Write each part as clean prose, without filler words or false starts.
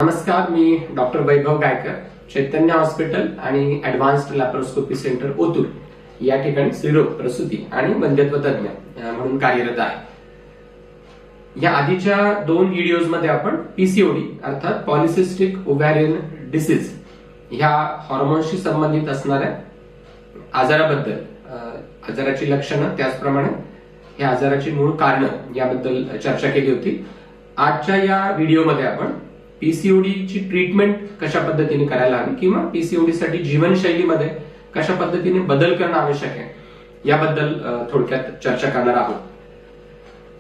नमस्कार, मी डॉक्टर वैभव गायकर, चैतन्य हॉस्पिटल आणि advanced laparoscopy centre Otur या ठिकाणी स्त्रीरोग, प्रसूती आणि वंध्यत्व तज्ञ म्हणून कार्यरत आहे। या आधीच्या 2 व्हिडिओज मध्ये आपण पीसीओडी अर्थात पॉलिसिस्टिक ओव्हॅरियन डिसीज ह्या हॉर्मोन्सशी संबंधित असणाऱ्या आजाराबद्दल, आजाराची लक्षणं, त्याचप्रमाणे या आजाराची मूळ कारणं याबद्दल चर्चा केली होती। आजच्या या व्हिडिओमध्ये आपण पीसीओडीची ट्रीटमेंट कशा पद्धतीने करायला हवी किंवा पीसीओडी साठी जीवनशैलीमध्ये कशा पद्धतीने बदल करणं आवश्यक आहे याबद्दल थोडक्यात चर्चा करणार आहोत।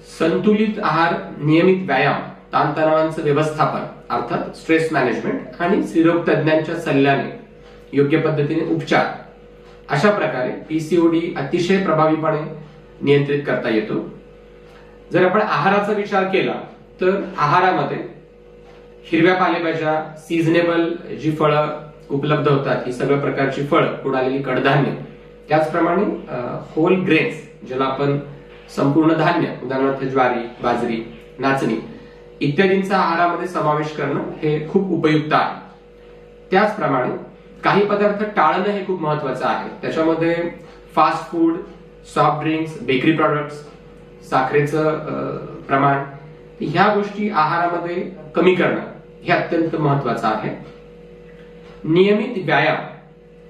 संतुलित आहार, नियमित व्यायाम, ताणतणावांचं व्यवस्थापन अर्थात स्ट्रेस मॅनेजमेंट आणि स्त्रीरोग तज्ञांच्या सल्ल्याने योग्य पद्धतीने उपचार, अशा प्रकारे पीसीओडी अतिशय प्रभावीपणे नियंत्रित करता येतो। जर आपण आहाराचा विचार केला तर आहारामध्ये हिरव्या पालेभाज्या, सीझनेबल जी फळं उपलब्ध होतात, ही सगळ्या प्रकारची फळं, उडालेली कडधान्य, त्याचप्रमाणे होल ग्रेन्स ज्याला आपण संपूर्ण धान्य, उदाहरणार्थ ज्वारी, बाजरी, नाचणी इत्यादींचा आहारामध्ये समावेश करणं हे खूप उपयुक्त आहे। त्याचप्रमाणे काही पदार्थ टाळणं हे खूप महत्वाचं आहे। त्याच्यामध्ये fast food, soft drinks, bakery products, साखरेचं प्रमाण, ह्या गोष्टी आहारामध्ये कमी करणं हे अत्यंत महत्वाचं आहे। नियमित व्यायाम,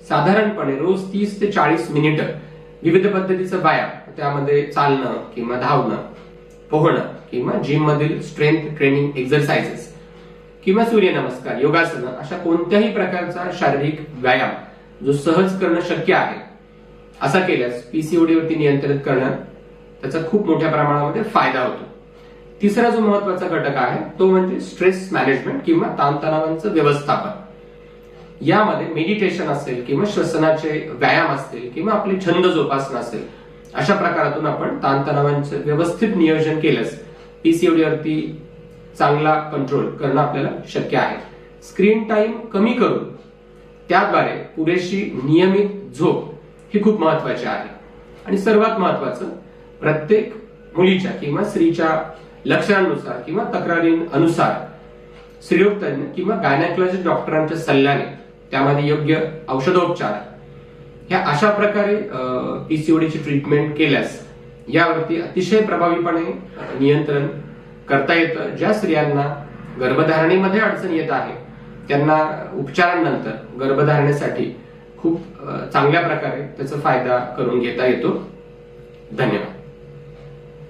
साधारणपणे रोज 30 ते 40 मिनिटं विविध पद्धतीचा व्यायाम, त्यामध्ये चालणं किंवा धावणं, पोहणं किंवा जिम मधील स्ट्रेंथ ट्रेनिंग एक्सरसाइजेस किंवा सूर्यनमस्कार, योगासनं, अशा कोणत्याही प्रकारचा शारीरिक व्यायाम जो सहज करणं शक्य आहे असा केल्यास पीसीओडीवरती नियंत्रित करण्यात त्याचा खूप मोठ्या प्रमाणामध्ये फायदा होतो। तिसरा जो महत्वाचा घटक आहे तो म्हणजे स्ट्रेस मॅनेजमेंट किंवा ताणतणावांचं व्यवस्थापन। यामध्ये मेडिटेशन असेल किंवा श्वसनाचे व्यायाम असतील किंवा आपले छंद जोपासना असेल, अशा प्रकारातून आपण ताणतणावांचं व्यवस्थित नियोजन केल्यास पीसीओडीवरती चांगला कंट्रोल करणं आपल्याला शक्य आहे। स्क्रीन टाइम कमी करून त्याद्वारे पुरेशी नियमित झोप ही खूप महत्वाची आहे। आणि सर्वात महत्वाचं, प्रत्येक मुलीच्या किंवा स्त्रीच्या लक्षणांनुसार किंवा तक्रारींनुसार स्त्रीरोग तज्ञ किंवा गायनेकॉलॉजिस्ट डॉक्टरांच्या सल्ल्याने त्यामध्ये योग्य औषधोपचार, ह्या अशा प्रकारे पीसीओडीची ट्रीटमेंट केल्यास यावरती अतिशय प्रभावीपणे नियंत्रण करता येतं। ज्या स्त्रियांना गर्भधारणेमध्ये अडचण येत आहे त्यांना उपचारांनंतर गर्भधारणेसाठी खूप चांगल्या प्रकारे त्याचा फायदा करून घेता येतो। धन्यवाद।